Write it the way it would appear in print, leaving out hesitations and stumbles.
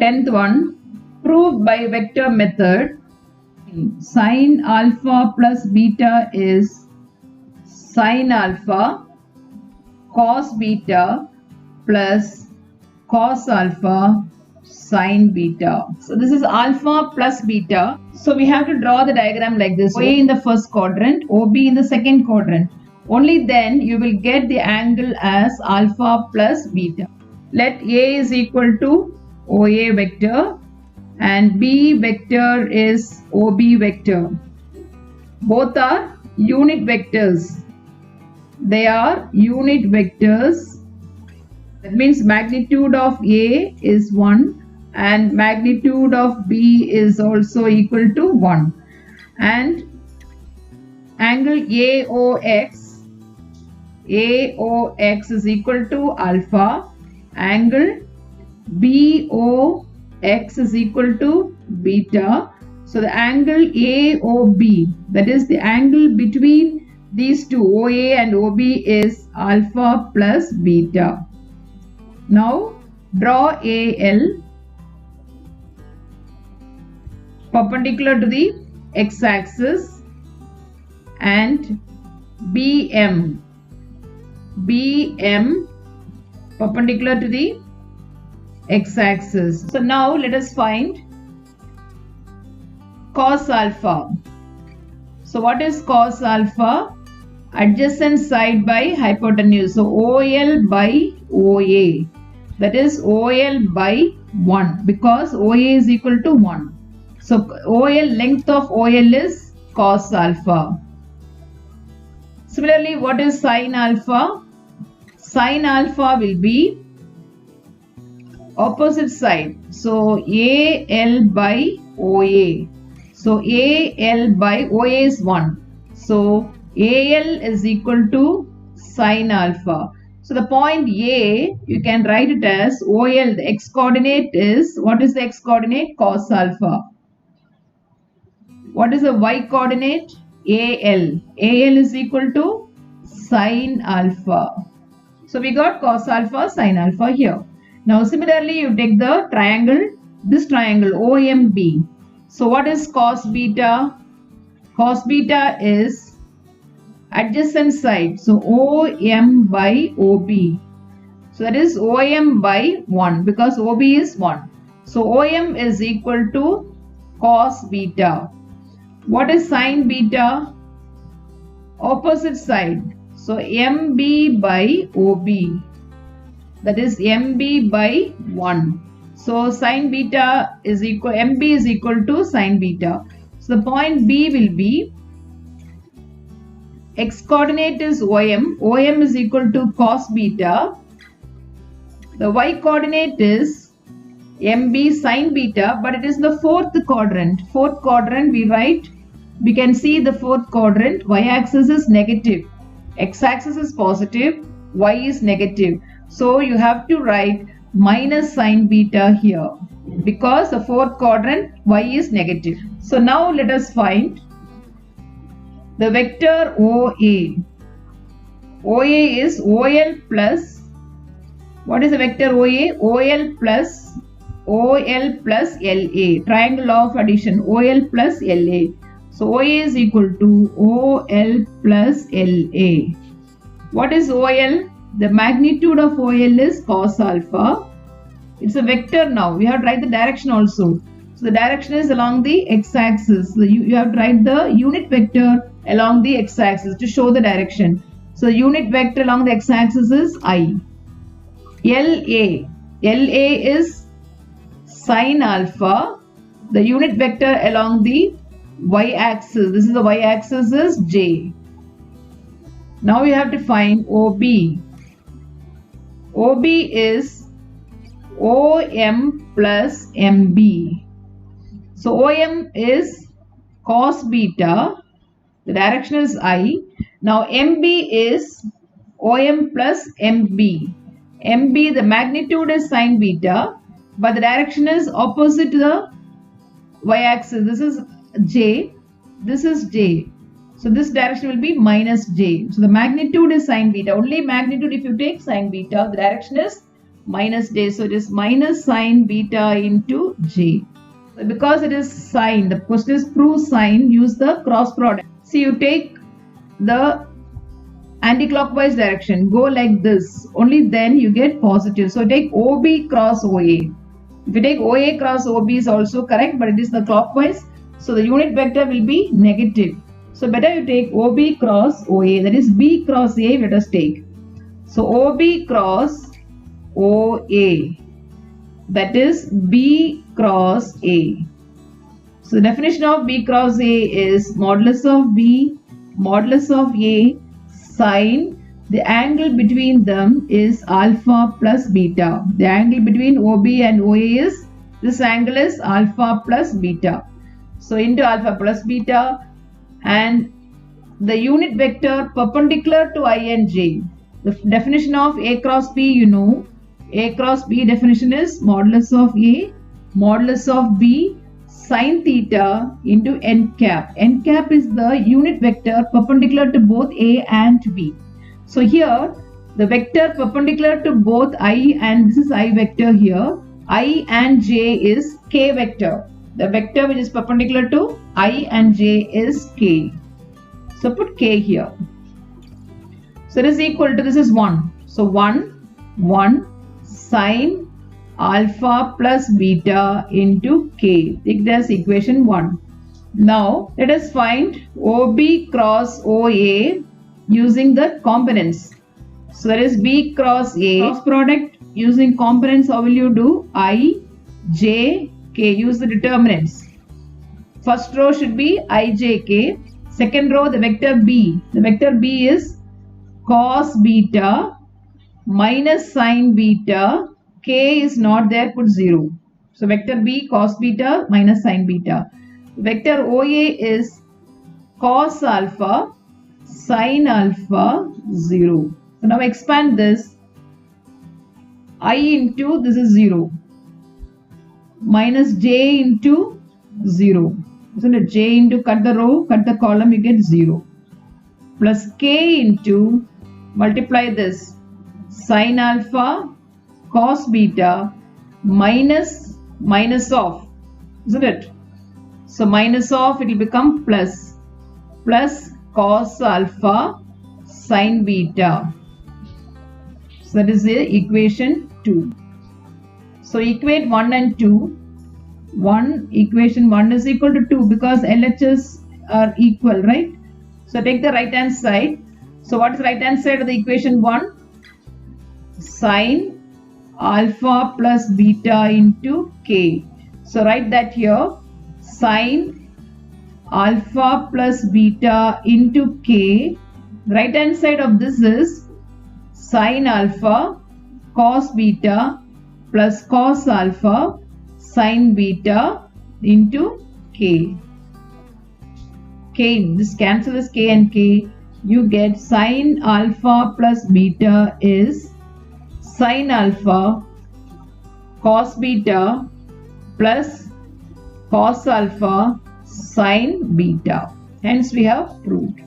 10th one, prove by vector method. Sin alpha plus beta is sin alpha cos beta plus cos alpha sin beta. So this is alpha plus beta. So we have to draw the diagram like this. OA in the first quadrant, OB in the second quadrant. Only then you will get the angle as alpha plus beta. Let A is equal to OA vector and B vector is OB vector. Both are unit vectors. They are unit vectors. That means magnitude of A is 1 and magnitude of B is also equal to 1. And angle AOX is equal to alpha. Angle BOX is equal to beta. So the angle AOB, that is the angle between these two, OA and OB, is alpha plus beta. Now draw AL perpendicular to the x-axis and BM perpendicular to the x-axis. So now let us find cos alpha. So what is cos alpha? Adjacent side by hypotenuse. So OL by OA. That is OL by 1 because OA is equal to 1. So OL, length of OL is cos alpha. Similarly, what is sin alpha? Sin alpha will be opposite side. So AL by OA. So AL by OA is 1. So AL is equal to sin alpha. So the point A, you can write it as OL. The x coordinate is, what is the x coordinate? Cos alpha. What is the y coordinate? AL. AL is equal to sin alpha. So we got cos alpha, sin alpha here. Now similarly, you take the triangle, this triangle OMB. So what is cos beta? Cos beta is adjacent side. So OM by OB. So that is OM by 1 because OB is 1. So OM is equal to cos beta. What is sin beta? Opposite side. So MB by OB. That is MB by 1. So sin beta is equal, MB is equal to sin beta. So the point B will be, x coordinate is OM. OM is equal to cos beta. The y coordinate is MB sin beta, but it is the fourth quadrant. Fourth quadrant we can see the fourth quadrant. Y axis is negative. X axis is positive. Y is negative. So you have to write minus sin beta here because the fourth quadrant Y is negative. So now let us find the vector OA. OA is OL plus, what is the vector OA? OL plus LA. Triangle of addition. OL plus LA. So OA is equal to OL plus LA. What is OL? The magnitude of OL is cos alpha. It's a vector now. We have to write the direction also. So the direction is along the x-axis. So you have to write the unit vector along the x-axis to show the direction. So the unit vector along the x-axis is I. LA. LA is sin alpha. The unit vector along the y-axis. This is the y-axis is J. Now we have to find OB. OB is OM plus MB. So OM is cos beta. The direction is I. Now MB is OM plus MB. MB, the magnitude is sin beta, but the direction is opposite to the y-axis. This is J. This is J. So this direction will be minus J. So the magnitude is sin beta. Only magnitude if you take sin beta, the direction is minus j. So it is minus sine beta into j. So because it is sine, the question is prove sine, use the cross product. See, you take the anti-clockwise direction, go like this, only then you get positive. So take OB cross OA. If you take OA cross OB is also correct, but it is the clockwise, so the unit vector will be negative. So better you take OB cross OA, that is B cross A, let us take. So OB cross OA, that is B cross A. So the definition of B cross A is modulus of B, modulus of A, sine, the angle between them is alpha plus beta. The angle between OB and OA is, this angle is alpha plus beta. So into alpha plus beta, and the unit vector perpendicular to I and J. The definition of A cross B, you know, A cross B definition is modulus of A, modulus of B, sine theta into n cap. N cap is the unit vector perpendicular to both A and B. So here the vector perpendicular to both I and this is I vector here, I and J is K vector. The vector which is perpendicular to I and J is K. So put K here. So it is equal to, this is 1. So 1 sine alpha plus beta into K. Take this equation 1. Now let us find OB cross OA using the components. So that is B cross A. Cross product using components, how will you do? I, J, K. Use the determinants. First row should be I, J, K. Second row, the vector B. The vector B is cos beta minus sine beta. K is not there, put 0. So vector B cos beta minus sine beta. Vector OA is cos alpha sine alpha 0. So now expand this. I into, this is 0. Minus j into 0. Isn't it? J into, cut the row, cut the column, you get 0. Plus k into, multiply this, sine alpha cos beta minus of, isn't it? So minus of, it will become plus cos alpha sine beta. So that is the equation 2. So equate 1 and 2. Equation 1 is equal to 2 because LHS are equal, right? So take the right hand side. So what is right hand side of the equation 1? Sine alpha plus beta into K. So write that here. Sine alpha plus beta into K. Right hand side of this is sine alpha cos beta plus cos alpha sine beta into K. K, this cancel this K and K. You get sine alpha plus beta is sine alpha cos beta plus cos alpha sine beta. Hence we have proved.